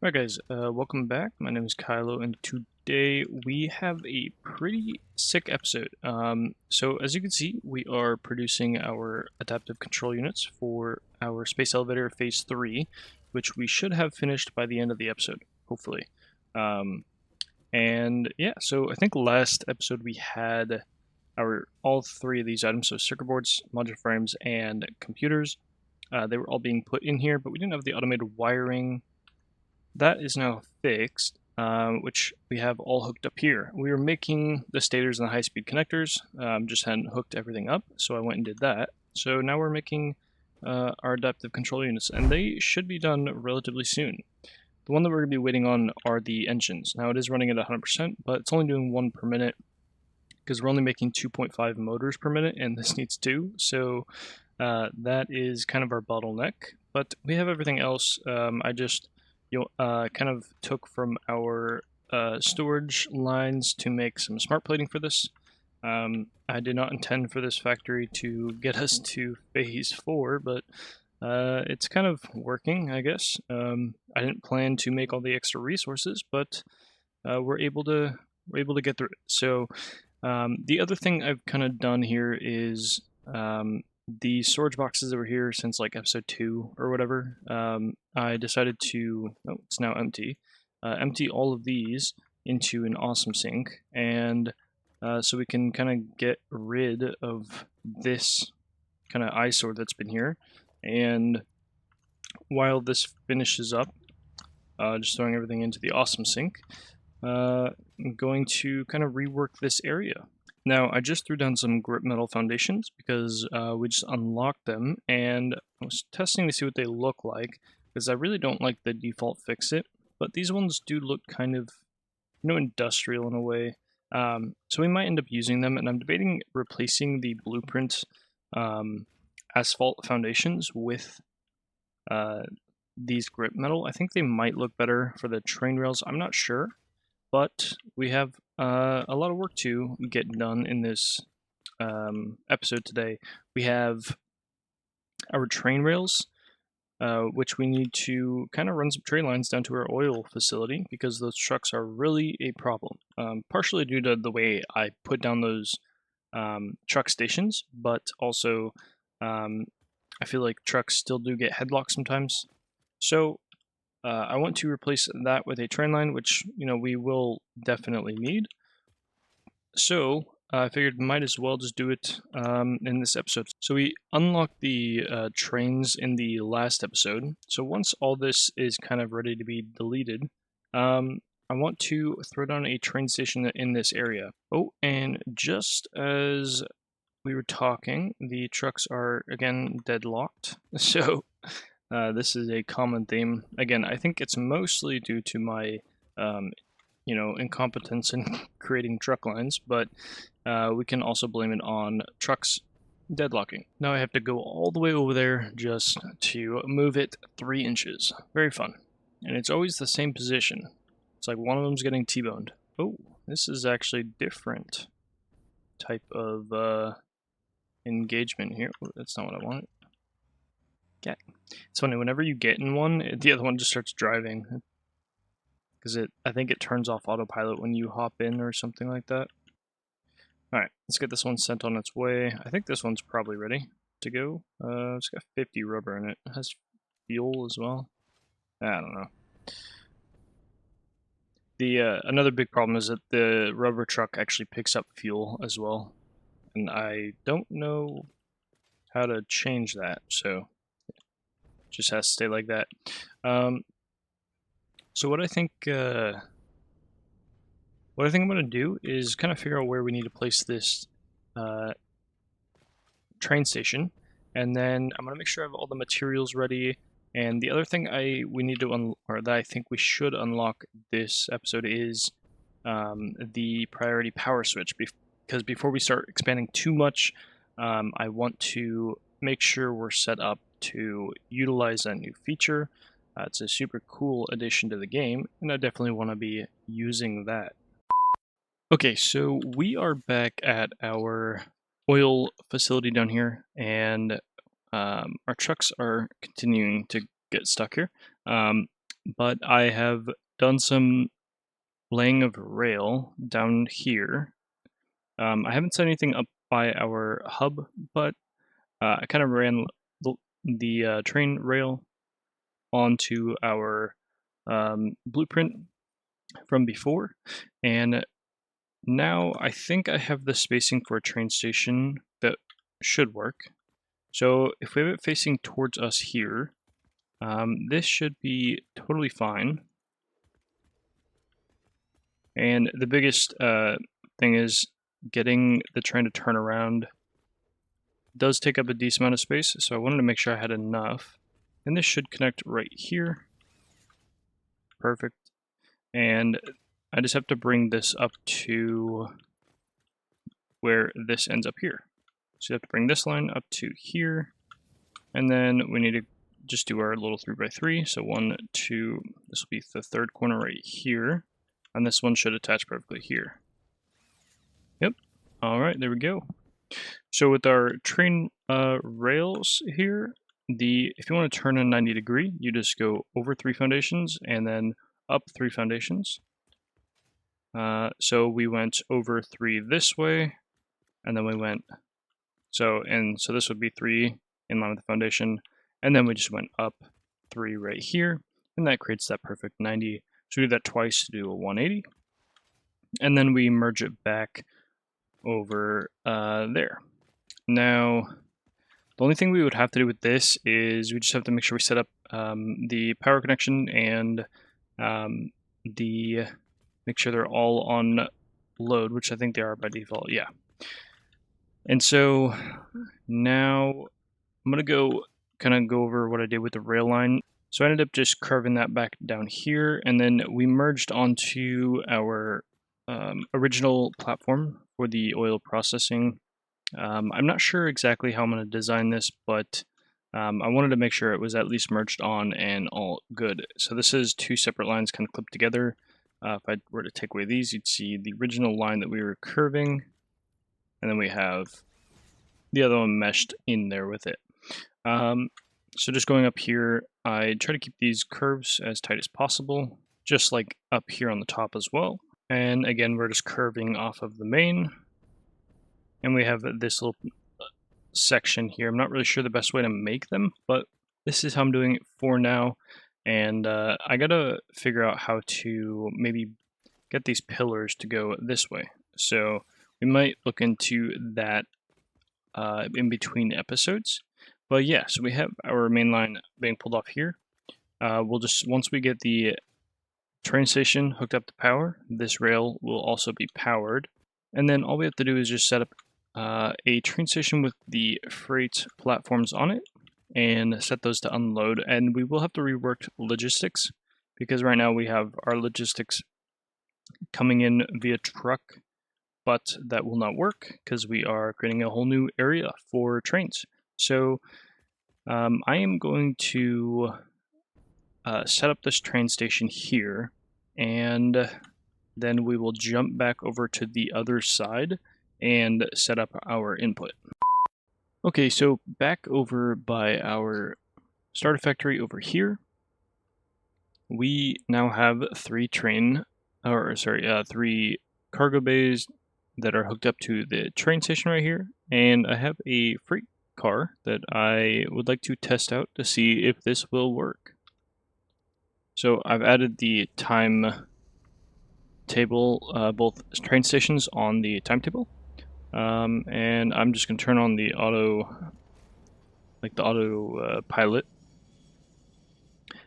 Alright guys, welcome back. My name is Kylo and today we have a pretty sick episode. So as you can see, we are producing our adaptive control units for our space elevator phase 3, which we should have finished by the end of the episode, hopefully. And yeah, so I think last episode we had all three of these items, so circuit boards, module frames, and computers. They were all being put in here, but we didn't have the automated wiring. That is now fixed, which we have all hooked up here. We were making the stators and the high-speed connectors, just hadn't hooked everything up, so I went and did that. So now we're making our adaptive control units, and they should be done relatively soon. The one that we're going to be waiting on are the engines. Now it is running at 100%, but it's only doing 1 per minute, because we're only making 2.5 motors per minute, and this needs 2, so that is kind of our bottleneck. But we have everything else. I just kind of took from our storage lines to make some smart plating for this. I did not intend for this factory to get us to phase 4, but it's kind of working, I guess. I didn't plan to make all the extra resources, but we're able to get through it. So the other thing I've kind of done here is the storage boxes that were here since like episode 2 or whatever. I decided to, it's now empty, empty all of these into an awesome sink, and so we can kind of get rid of this kind of eyesore that's been here. And while this finishes up, just throwing everything into the awesome sink, I'm going to kind of rework this area. Now, I just threw down some grip metal foundations because we just unlocked them, and I was testing to see what they look like, because I really don't like the default fix-it, but these ones do look kind of, industrial in a way. So we might end up using them, and I'm debating replacing the blueprint asphalt foundations with these grip metal. I think they might look better for the train rails. I'm not sure, but we have a lot of work to get done in this episode today. We have our train rails, which we need to kind of run some train lines down to our oil facility because those trucks are really a problem. Partially due to the way I put down those truck stations, but also I feel like trucks still do get headlocked sometimes. So I want to replace that with a train line, which we will definitely need. So I figured might as well just do it in this episode. So we unlocked the trains in the last episode. So once all this is kind of ready to be deleted, I want to throw down a train station in this area. Oh, and just as we were talking, the trucks are again deadlocked. So this is a common theme. Again, I think it's mostly due to my incompetence in creating truck lines, but we can also blame it on trucks deadlocking. Now I have to go all the way over there just to move it 3 inches. Very fun. And it's always the same position. It's like one of them's getting T-boned. Oh, this is actually different type of engagement here. Oh, that's not what I wanted. Yeah. It's funny, whenever you get in one, the other one just starts driving. Because I think it turns off autopilot when you hop in or something like that. Alright, let's get this one sent on its way. I think this one's probably ready to go. It's got 50 rubber in it. It has fuel as well. I don't know. The another big problem is that the rubber truck actually picks up fuel as well. And I don't know how to change that, so it just has to stay like that. So what I think I'm going to do is kind of figure out where we need to place this train station, and then I'm going to make sure I have all the materials ready. And the other thing we need to that I think we should unlock this episode is the priority power switch, because before we start expanding too much, I want to make sure we're set up to utilize that new feature. It's a super cool addition to the game, and I definitely want to be using that. Okay, so we are back at our oil facility down here, and our trucks are continuing to get stuck here. but I have done some laying of rail down here. I haven't set anything up by our hub, but I kind of ran the train rail onto our blueprint from before, and now I think I have the spacing for a train station that should work. So if we have it facing towards us here, this should be totally fine. And the biggest thing is getting the train to turn around does take up a decent amount of space, so I wanted to make sure I had enough. And this should connect right here. Perfect. And I just have to bring this up to where this ends up here. So you have to bring this line up to here, and then we need to just do our little 3x3. So 1, 2, this will be the third corner right here, and this one should attach perfectly here. Yep. All right, there we go. So with our train rails here, if you want to turn a 90 degree, you just go over 3 foundations and then up 3 foundations. So we went over 3 this way, and then we went so this would be 3 in line with the foundation, and then we just went up 3 right here, and that creates that perfect 90. So we do that twice to do a 180, and then we merge it back over there. Now, the only thing we would have to do with this is we just have to make sure we set up the power connection and make sure they're all on load, which I think they are by default, yeah. And so now I'm gonna go over what I did with the rail line. So I ended up just curving that back down here, and then we merged onto our original platform for the oil processing. I'm not sure exactly how I'm going to design this, but I wanted to make sure it was at least merged on and all good. So this is 2 separate lines kind of clipped together. If I were to take away these, you'd see the original line that we were curving, and then we have the other one meshed in there with it. So just going up here, I try to keep these curves as tight as possible, just like up here on the top as well. And again, we're just curving off of the main. And we have this little section here. I'm not really sure the best way to make them, but this is how I'm doing it for now. And I gotta figure out how to maybe get these pillars to go this way. So we might look into that in between episodes. But yeah, so we have our main line being pulled off here. We'll just, once we get the train station hooked up to power, this rail will also be powered. And then all we have to do is just set up a train station with the freight platforms on it and set those to unload. And we will have to rework logistics because right now we have our logistics coming in via truck, but that will not work because we are creating a whole new area for trains. So I am going to set up this train station here, and then we will jump back over to the other side and set up our input. Okay, so back over by our starter factory over here, we now have 3 cargo bays that are hooked up to the train station right here, and I have a freight car that I would like to test out to see if this will work. So I've added the time table, both train stations on the timetable, and I'm just going to turn on the auto pilot.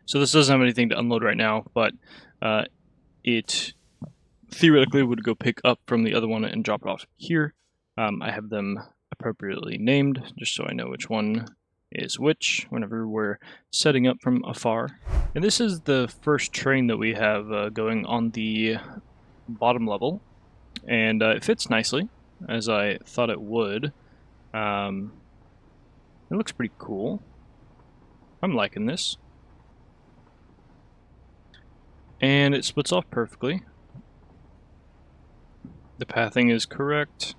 So this doesn't have anything to unload right now, but it theoretically would go pick up from the other one and drop it off here. I have them appropriately named, just so I know which one is which whenever we're setting up from afar. And this is the first train that we have going on the bottom level, and it fits nicely, as I thought it would. It looks pretty cool. I'm liking this. And it splits off perfectly. The pathing is correct.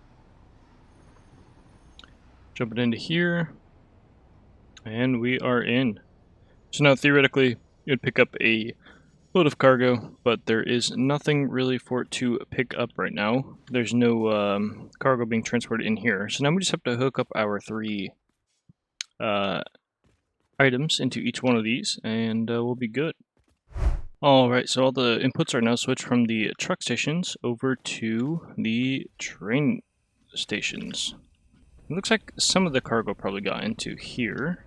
Jumping into here, and we are in. So now theoretically, it would pick up a load of cargo, but there is nothing really for it to pick up right now. There's no cargo being transported in here. So now we just have to hook up our 3 items into each one of these, and we'll be good. Alright, so all the inputs are now switched from the truck stations over to the train stations. It looks like some of the cargo probably got into here.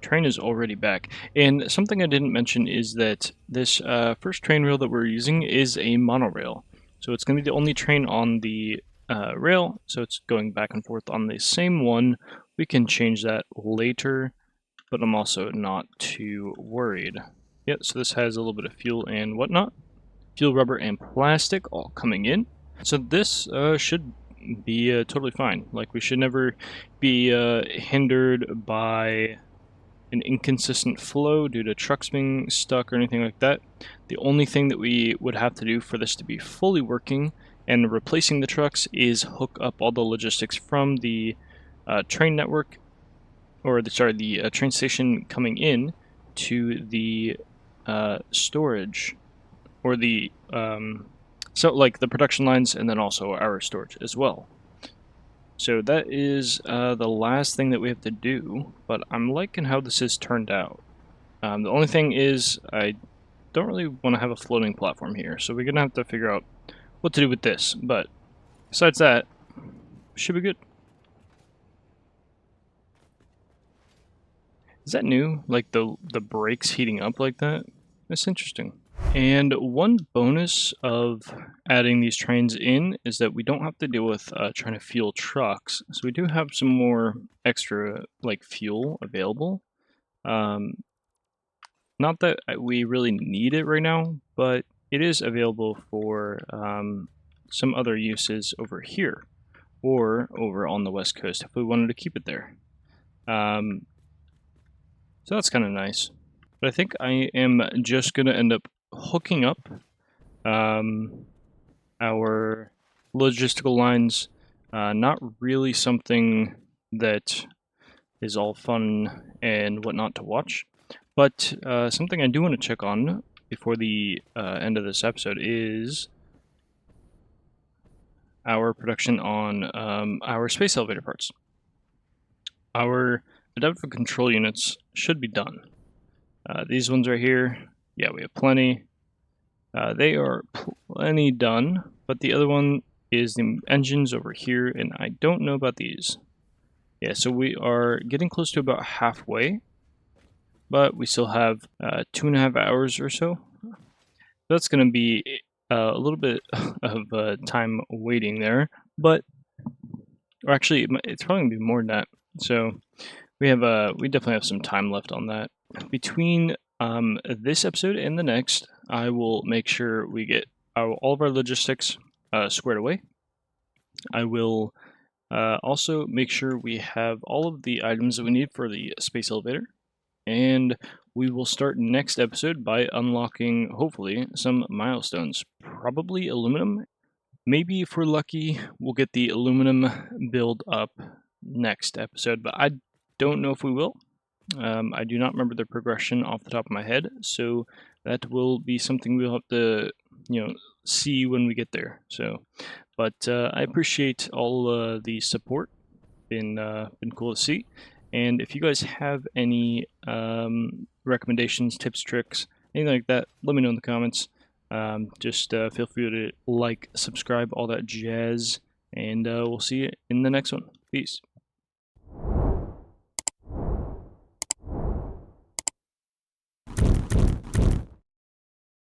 Train is already back. And something I didn't mention is that this first train rail that we're using is a monorail. So it's going to be the only train on the rail, so it's going back and forth on the same one. We can change that later, but I'm also not too worried. Yep, so this has a little bit of fuel and whatnot. Fuel, rubber, and plastic all coming in. So this should be totally fine. Like, we should never be hindered by an inconsistent flow due to trucks being stuck or anything like that. The only thing that we would have to do for this to be fully working and replacing the trucks is hook up all the logistics from the train network, or the train station coming in to the storage, or the so like the production lines, and then also our storage as well. So that is the last thing that we have to do, but I'm liking how this has turned out. The only thing is I don't really want to have a floating platform here, so we're going to have to figure out what to do with this, but besides that, should be good. Is that new? Like the brakes heating up like that? That's interesting. And one bonus of adding these trains in is that we don't have to deal with trying to fuel trucks. So we do have some more extra like fuel available. Not that we really need it right now, but it is available for some other uses over here, or over on the west coast if we wanted to keep it there. So that's kind of nice. But I think I am just going to end up hooking up our logistical lines. Not really something that is all fun and whatnot to watch, but something I do want to check on before the end of this episode is our production on our space elevator parts. Our adaptive control units should be done. These ones right here, yeah, we have plenty. They are plenty done, but the other one is the engines over here, and I don't know about these. Yeah, so we are getting close to about halfway, but we still have 2.5 hours or so. That's going to be a little bit of time waiting there, but or actually, it's probably going to be more than that. So we definitely have some time left on that. Between this episode and the next, I will make sure we get all of our logistics squared away. I will also make sure we have all of the items that we need for the space elevator, and we will start next episode by unlocking, hopefully, some milestones. Probably aluminum. Maybe if we're lucky, we'll get the aluminum build up next episode, but I don't know if we will. I do not remember the progression off the top of my head, so that will be something we'll have to, see when we get there. So, but I appreciate all the support. Been cool to see. And if you guys have any recommendations, tips, tricks, anything like that, let me know in the comments. Just feel free to like, subscribe, all that jazz, and we'll see you in the next one. Peace.